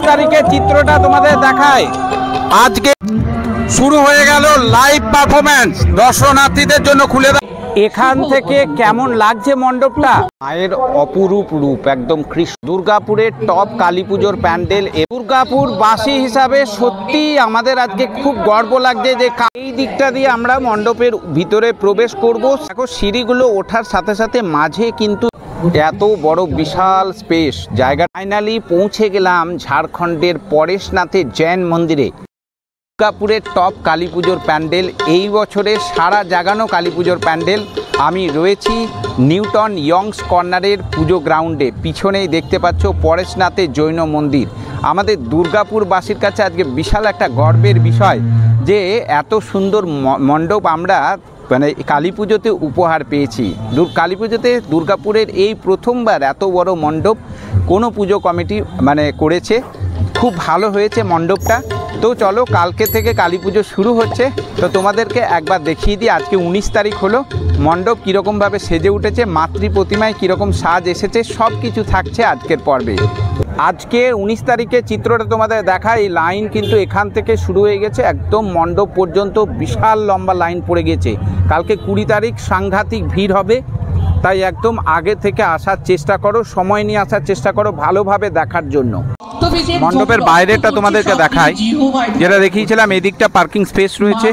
তারিখের চিত্রটা তোমাদের দেখায়। আজকে শুরু হয়ে গেল লাইভ পারফরম্যান্স, দর্শনার্থীদের জন্য খুলে দেয়। এখান থেকে কেমন লাগছে মণ্ডপটা? মায়ের অপরূপ রূপ, একদম কৃষ্ণ। দুর্গাপুরের টপ কালী পুজোর প্যান্ডেল। দুর্গাপুর বাসী হিসাবে সত্যি আমাদের আজকে খুব গর্ব লাগছে যে এই দিকটা দিয়ে আমরা মণ্ডপের ভিতরে প্রবেশ করব। দেখো সিঁড়িগুলো ওঠার সাথে সাথে মাঝে কিন্তু এত বড় বিশাল স্পেস জায়গা। ফাইনালি পৌঁছে গেলাম ঝাড়খণ্ডের পরেশনাথের জৈন মন্দিরে। দুর্গাপুরের টপ কালী পুজোর প্যান্ডেল, এই বছরের সারা জাগানো কালী পুজোর প্যান্ডেল। আমি রয়েছি নিউটন ইয়ংস কর্নারের পুজো গ্রাউন্ডে। পিছনেই দেখতে পাচ্ছ পরেশনাথের জৈন মন্দির। আমাদের দুর্গাপুরবাসীর কাছে আজকে বিশাল একটা গর্বের বিষয় যে এত সুন্দর মণ্ডপ আমরা মানে কালী পুজোতে উপহার পেয়েছি। কালী পুজোতে দুর্গাপুরের এই প্রথমবার এত বড় মণ্ডপ কোনো পুজো কমিটি মানে করেছে। খুব ভালো হয়েছে মণ্ডপটা। তো চলো, কালকে থেকে কালী পুজো শুরু হচ্ছে, তো তোমাদেরকে একবার দেখিয়ে দিই। আজকে 19 তারিখ হলো, মণ্ডপ কীরকমভাবে সেজে উঠেছে, মাতৃ প্রতিমায় কীরকম সাজ এসেছে, সব কিছু থাকছে আজকের পর্বে। আজকে 19 তারিখের চিত্রটা তোমাদের দেখাই। লাইন কিন্তু এখান থেকে শুরু হয়ে গেছে, একদম মণ্ডপ পর্যন্ত বিশাল লম্বা লাইন পড়ে গেছে। কালকে 20 তারিখ সাংঘাতিক ভিড় হবে, তাই একদম আগে থেকে আসার চেষ্টা করো, সময় নিয়ে আসার চেষ্টা করো ভালোভাবে দেখার জন্য। মণ্ডপের বাইরেটা তোমাদেরকে দেখাই, যেটা দেখিয়েছিলাম। এদিকটা পার্কিং স্পেস রয়েছে,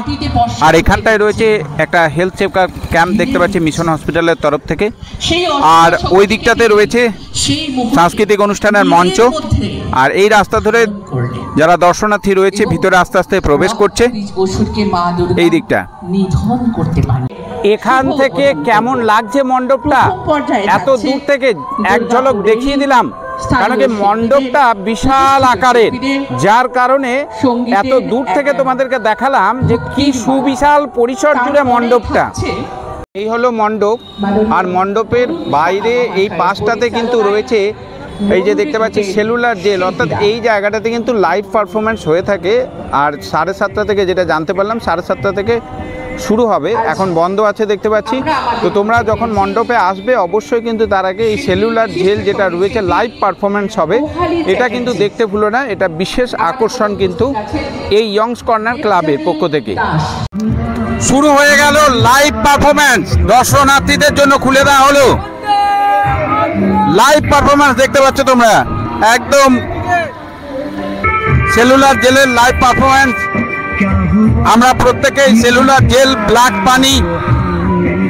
আর এখানটায় রয়েছে একটা হেলথ চেক ক্যাম্প দেখতে পাচ্ছি মিশন হসপিটালের তরফ থেকে। আর ওই দিকটাতে রয়েছে সাংস্কৃতিক অনুষ্ঠানের মঞ্চ। আর এই রাস্তা ধরে যারা দর্শনার্থী রয়েছে ভিতরে আস্তে আস্তে প্রবেশ করছে এই দিকটা। এখান থেকে কেমন লাগছে মণ্ডপটা? এত দূর থেকে এক ঝলক দেখিয়ে দিলাম, কারণ কি মণ্ডপটা বিশাল আকারের, যার কারণে এত দূর থেকে তোমাদেরকে দেখালাম যে কি সুবিশাল পরিসর জুড়ে মণ্ডপটা। এই হলো মণ্ডপ, আর মণ্ডপের বাইরে এই পাশটাতে কিন্তু রয়েছে এই যে দেখতে পাচ্ছি সেলুলার জেল, অর্থাৎ এই জায়গাটাতে কিন্তু লাইভ পারফরমেন্স হয়ে থাকে। আর 7:30 থেকে যেটা জানতে পারলাম 7:30 থেকে শুরু হবে, এখন বন্ধ আছে দেখতে পাচ্ছি। তো তোমরা যখন মণ্ডপে আসবে অবশ্যই কিন্তু তার আগে এই সেলুলার জেল যেটা রয়েছে লাইভ পারফরমেন্স হবে, এটা কিন্তু দেখতে ভুলো না। এটা বিশেষ আকর্ষণ কিন্তু এই ইয়ংস কর্নার ক্লাবের পক্ষ থেকে। শুরু হয়ে গেল লাইভ পারফরমেন্স, দর্শনার্থীদের জন্য খুলে দেওয়া হলো লাইভ পারফরমেন্স। দেখতে পাচ্ছ তোমরা একদম সেলুলার জেলের লাইভ পারফরমেন্স। আমরা প্রত্যেকেই সেলুলার জেল, ব্ল্যাক পানি,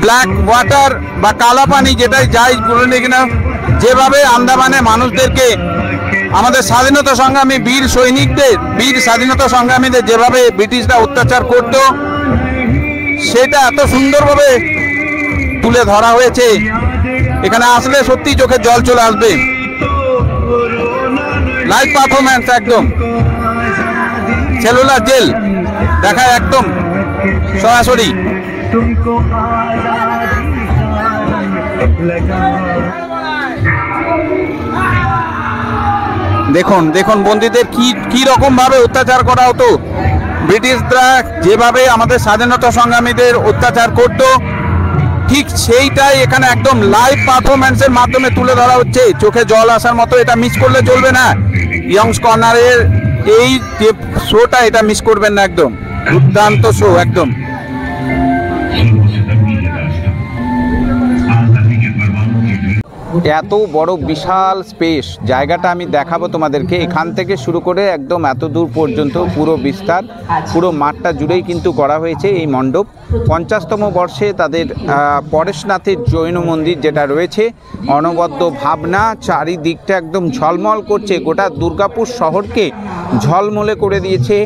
ব্ল্যাক ওয়াটার বা কালা পানি যেটাই যাই বলে দেখি না, যেভাবে আন্দামানে মানুষদেরকে আমাদের স্বাধীনতা সংগ্রামী বীর সৈনিকদের, বীর স্বাধীনতা সংগ্রামীদের যেভাবে ব্রিটিশরা অত্যাচার করত, সেটা এত সুন্দরভাবে তুলে ধরা হয়েছে। এখানে আসলে সত্যি চোখে জল চলে আসবে। লাইভ পারফরমেন্স একদম সেলুলার জেল দেখায় একদম সরাসরি। দেখুন দেখুন বন্দীদের কি রকম ভাবে অত্যাচার করা হতো। ব্রিটিশরা যেভাবে আমাদের স্বাধীনতা সংগ্রামীদের অত্যাচার করত, ঠিক সেইটাই এখানে একদম লাইভ পারফরমেন্সের মাধ্যমে তুলে ধরা হচ্ছে। চোখে জল আসার মতো, এটা মিস করলে চলবে না। ইয়ংস কর্নারের এই যে শোটা, এটা মিস করবেন না, একদম দুর্দান্ত শো একদম। এত বড় বিশাল স্পেস জায়গাটা আমি দেখাবো তোমাদেরকে। এখান থেকে শুরু করে একদম এত দূর পর্যন্ত পুরো বিস্তার, পুরো মাঠটা জুড়েই কিন্তু করা হয়েছে এই মণ্ডপ। 50তম বর্ষে তাদের পরেশনাথের জৈন মন্দির যেটা রয়েছে, অনবদ্য ভাবনা, চারিদিকটা একদম ঝলমল করছে, গোটা দুর্গাপুর শহরকে ঝলমলে করে দিয়েছে।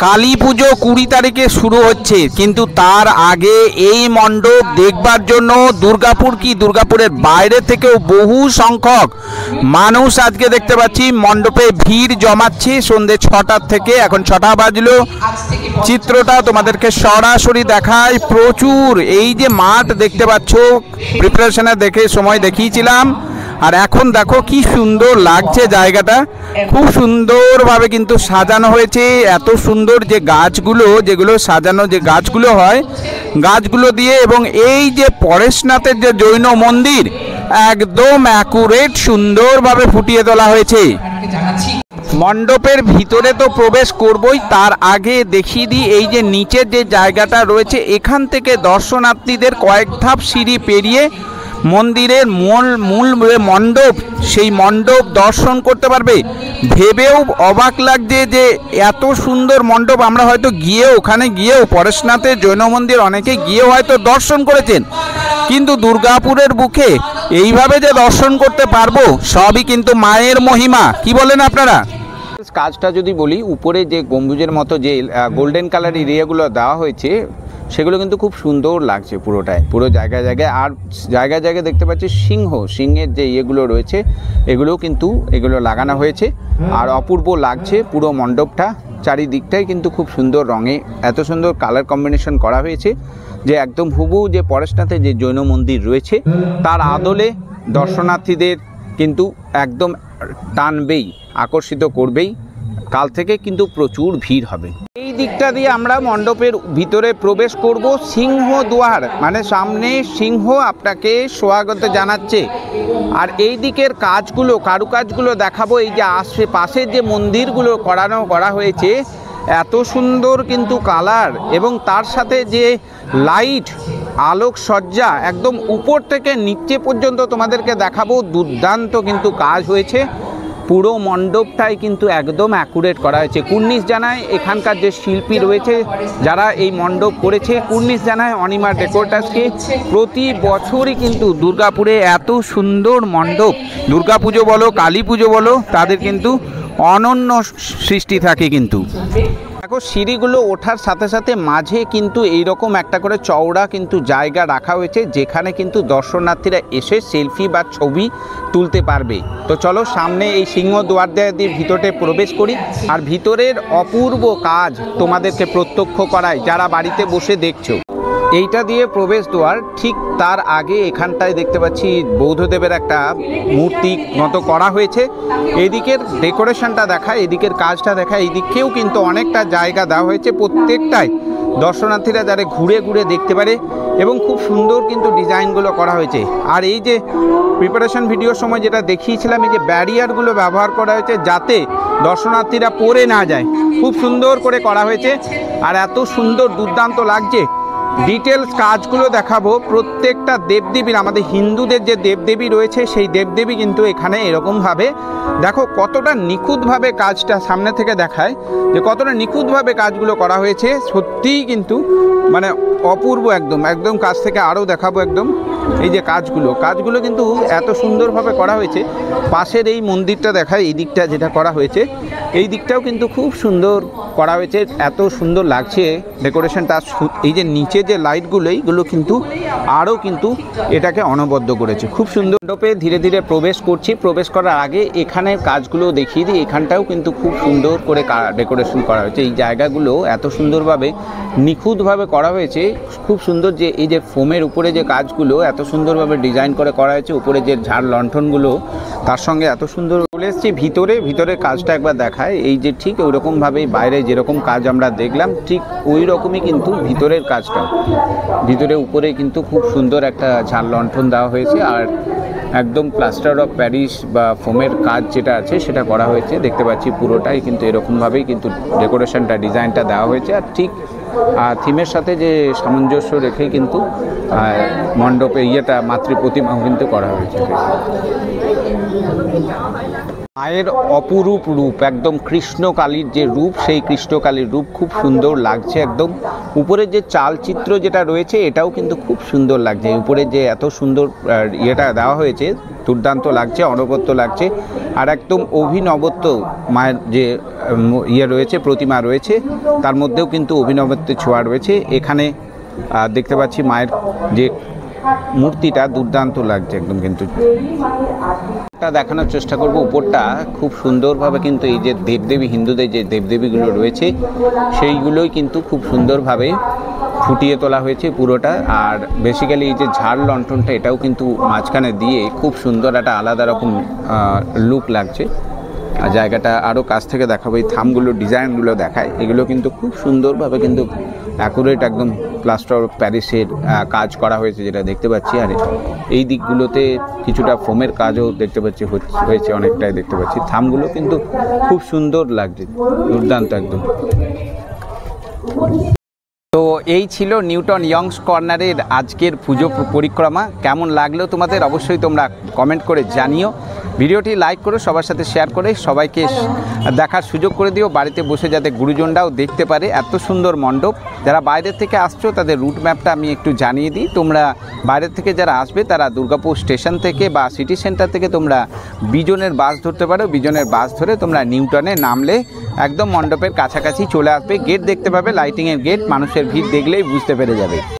কালী পুজো 20 তারিখে শুরু হচ্ছে, কিন্তু তার আগে এই মণ্ডপ দেখবার জন্য দুর্গাপুর কি দুর্গাপুরের বাইরে থেকেও বহু সংখ্যক মানুষ আজকে দেখতে পাচ্ছি মণ্ডপে ভিড় জমাচ্ছে সন্ধ্যে 6টার থেকে। এখন 6টা বাজলো। চিত্রটা তোমাদেরকে সরাসরি দেখায়। প্রচুর এই যে মাঠ দেখতে পাচ্ছ, প্রিপারেশনের দেখে সময় দেখিয়েছিলাম, আর এখন দেখো কি সুন্দর লাগছে জায়গাটা। খুব সুন্দরভাবে কিন্তু সাজানো হয়েছে। এত সুন্দর যে গাছগুলো, যেগুলো সাজানো যে গাছগুলো হয়, গাছগুলো দিয়ে, এবং এই যে পরেশনাথের যে জৈন মন্দির একদম অ্যাকুরেট সুন্দরভাবে ফুটিয়ে তোলা হয়েছে। মণ্ডপের ভিতরে তো প্রবেশ করবই, তার আগে দেখিয়ে দিই এই যে নিচের যে জায়গাটা রয়েছে, এখান থেকে দর্শনার্থীদের কয়েক ধাপ সিঁড়ি পেরিয়ে মন্দিরের মূল মণ্ডপ, সেই মণ্ডপ দর্শন করতে পারবে। ভেবেও অবাক লাগছে যে এত সুন্দর মণ্ডপ। আমরা হয়তো ওখানে গিয়েও পরেশনাথের জৈন মন্দির অনেকে গিয়েও হয়তো দর্শন করেছেন, কিন্তু দুর্গাপুরের বুকে এইভাবে যে দর্শন করতে পারবো, সবই কিন্তু মায়ের মহিমা। কি বলেন আপনারা? কাজটা যদি বলি, উপরে যে গম্বুজের মতো যে গোল্ডেন কালার এরিয়াগুলো দেওয়া হয়েছে, সেগুলো কিন্তু খুব সুন্দর লাগছে পুরোটাই, পুরো জায়গায় জায়গায়। আর জায়গায় জায়গায় দেখতে পাচ্ছি সিংহের যে ইয়েগুলো রয়েছে, এগুলো লাগানো হয়েছে। আর অপূর্ব লাগছে পুরো মণ্ডপটা, চারিদিকটাই কিন্তু খুব সুন্দর রঙে এত সুন্দর কালার কম্বিনেশন করা হয়েছে যে একদম হুবহু যে পরেশনাথে যে জৈন মন্দির রয়েছে তার আদলে দর্শনার্থীদের কিন্তু একদম টানবেই, আকর্ষিত করবেই। কাল থেকে কিন্তু প্রচুর ভিড় হবে। এই দিকটা দিয়ে আমরা মণ্ডপের ভিতরে প্রবেশ করব। সিংহদুয়ার মানে সামনে সিংহ আপনাকে স্বাগত জানাচ্ছে। আর এই দিকের কারুকাজগুলো দেখাবো। এই যে আশেপাশের যে মন্দিরগুলো করা হয়েছে, এত সুন্দর কিন্তু কালার, এবং তার সাথে যে লাইট আলোকসজ্জা একদম উপর থেকে নিচে পর্যন্ত তোমাদেরকে দেখাবো। দুর্দান্ত কিন্তু কাজ হয়েছে, পুরো মণ্ডপটাই কিন্তু একদম অ্যাকুরেট করা হয়েছে। কুর্নিশ জানায় এখানকার যে শিল্পী রয়েছে যারা এই মণ্ডপ করেছে, কুর্নিশ জানায় অনিমা ডেকোরেটার্সকে। প্রতি বছরই কিন্তু দুর্গাপুরে এত সুন্দর মণ্ডপ, দুর্গাপুজো বলো কালী পুজো বলো, তাদের কিন্তু অনন্য সৃষ্টি থাকে। কিন্তু দেখো সিঁড়িগুলো ওঠার সাথে সাথে মাঝে কিন্তু এইরকম একটা করে চওড়া কিন্তু জায়গা রাখা হয়েছে, যেখানে কিন্তু দর্শনার্থীরা এসে সেলফি বা ছবি তুলতে পারবে। তো চলো সামনে এই সিংহদুয়ার দিয়ে ভিতরে প্রবেশ করি, আর ভিতরের অপূর্ব কাজ তোমাদেরকে প্রত্যক্ষ করায় যারা বাড়িতে বসে দেখছো। এইটা দিয়ে প্রবেশ দ্বার, ঠিক তার আগে এখানটায় দেখতে পাচ্ছি বৌদ্ধদেবের একটা মূর্তি মতো করা হয়েছে। এদিকের ডেকোরেশনটা দেখায়, এদিকের কাজটা দেখায়, এদিকেও কিন্তু অনেকটা জায়গা দেওয়া হয়েছে। প্রত্যেকটাই দর্শনার্থীরা যারা ঘুরে ঘুরে দেখতে পারে, এবং খুব সুন্দর কিন্তু ডিজাইনগুলো করা হয়েছে। আর এই যে প্রিপারেশন ভিডিওর সময় যেটা দেখিয়েছিলাম, এই যে ব্যারিয়ারগুলো ব্যবহার করা হয়েছে যাতে দর্শনার্থীরা পড়ে না যায়, খুব সুন্দর করে করা হয়েছে। আর এত সুন্দর দুর্দান্ত লাগছে। ডিটেলস কাজগুলো দেখাবো। প্রত্যেকটা দেবদেবীর, আমাদের হিন্দুদের যে দেবদেবী রয়েছে সেই দেবদেবী কিন্তু এখানে এরকমভাবে দেখো কতটা নিখুঁতভাবে কাজটা সামনে থেকে দেখায়, যে কতটা নিখুঁতভাবে কাজগুলো করা হয়েছে। সত্যিই কিন্তু মানে অপূর্ব, একদম কাছ থেকে আরও দেখাবো। একদম এই যে কাজগুলো কিন্তু এত সুন্দরভাবে করা হয়েছে। পাশের এই মন্দিরটা দেখায়, এই দিকটা যেটা করা হয়েছে, এই দিকটাও কিন্তু খুব সুন্দর করা হয়েছে। এত সুন্দর লাগছে ডেকোরেশনটা। এই যে নিচে যে লাইটগুলো, এইগুলো কিন্তু আরও কিন্তু এটাকে অনবদ্য করেছে, খুব সুন্দর। মণ্ডপে ধীরে ধীরে প্রবেশ করছি। প্রবেশ করার আগে এখানের কাজগুলো দেখিয়ে দিই। এখানটাও কিন্তু খুব সুন্দর করে ডেকোরেশন করা হয়েছে। এই জায়গাগুলো এত সুন্দরভাবে নিখুঁতভাবে করা হয়েছে, খুব সুন্দর। যে এই যে ফোমের উপরে যে কাজগুলো এত সুন্দরভাবে ডিজাইন করে করা হয়েছে, উপরে যে ঝাড় লণ্ঠনগুলো তার সঙ্গে এত সুন্দর। চলে এসেছি ভিতরে কাজটা একবার দেখায়। এই যে ঠিক ওই রকমভাবেই বাইরে যেরকম কাজ আমরা দেখলাম, ঠিক ওই রকমই কিন্তু ভিতরের কাজটা। ভিতরে উপরে কিন্তু খুব সুন্দর একটা ঝাড় লণ্ঠন দেওয়া হয়েছে, আর একদম প্লাস্টার অফ প্যারিস বা ফোমের কাজ যেটা আছে সেটা করা হয়েছে। দেখতে পাচ্ছি পুরোটাই কিন্তু এরকমভাবেই কিন্তু ডেকোরেশনটা, ডিজাইনটা দেওয়া হয়েছে। আর ঠিক থিমের সাথে যে সামঞ্জস্য রেখে কিন্তু মণ্ডপে মাতৃ প্রতিমাও কিন্তু করা হয়েছে। মায়ের অপরূপ রূপ, একদম কৃষ্ণকালীর যে রূপ, সেই কৃষ্ণকালীর রূপ খুব সুন্দর লাগছে। একদম উপরে যে চালচিত্র যেটা রয়েছে এটাও কিন্তু খুব সুন্দর লাগছে। উপরে যে এত সুন্দর দেওয়া হয়েছে, দুর্দান্ত লাগছে, অনবদ্য লাগছে। আর একদম অভিনবত্ব মায়ের যে রয়েছে, প্রতিমা রয়েছে, তার মধ্যেও কিন্তু অভিনবত্বের ছোঁয়া রয়েছে। এখানে দেখতে পাচ্ছি মায়ের যে মূর্তিটা দুর্দান্ত লাগছে একদম। কিন্তু দেখানোর চেষ্টা করব। উপরটা খুব সুন্দরভাবে কিন্তু এই যে দেবদেবী, হিন্দুদের যে দেবদেবীগুলো রয়েছে সেইগুলোই কিন্তু খুব সুন্দরভাবে ফুটিয়ে তোলা হয়েছে পুরোটা। আর বেসিক্যালি এই যে ঝাড় লণ্ঠনটা, এটাও কিন্তু মাঝখানে দিয়ে খুব সুন্দর একটা আলাদা রকম লুক লাগছে। আর জায়গাটা আরও কাছ থেকে দেখাবো। এই থামগুলো, ডিজাইনগুলো দেখায়, এগুলো কিন্তু খুব সুন্দরভাবে কিন্তু অ্যাকুরেট একদম প্লাস্টার অফ প্যারিসের কাজ করা হয়েছে যেটা দেখতে পাচ্ছি। আর এই দিকগুলোতে কিছুটা ফোমের কাজও দেখতে পাচ্ছি হয়েছে, অনেকটাই দেখতে পাচ্ছি। থামগুলো কিন্তু খুব সুন্দর লাগছে, দুর্দান্ত একদম। তো এই ছিল নিউটন ইয়ংস কর্নারের আজকের পুজো পরিক্রমা। কেমন লাগলো তোমাদের অবশ্যই তোমরা কমেন্ট করে জানিও। ভিডিওটি লাইক করো, সবার সাথে শেয়ার করে সবাইকে দেখার সুযোগ করে দিও, বাড়িতে বসে যাতে গুরুজনরাও দেখতে পারে এত সুন্দর মণ্ডপ। যারা বাইরের থেকে আসছো তাদের রুট ম্যাপটা আমি একটু জানিয়ে দিই। তোমরা বাইরের থেকে যারা আসবে তারা দুর্গাপুর স্টেশন থেকে বা সিটি সেন্টার থেকে তোমরা বিজনের বাস ধরতে পারো। বিজনের বাস ধরে তোমরা নিউটনে নামলে একদম মণ্ডপের কাছাকাছি চলে আসবে। গেট দেখতে পাবে, লাইটিংয়ের গেট, মানুষের ভিড় দেখলেই বুঝতে পেরে যাবে।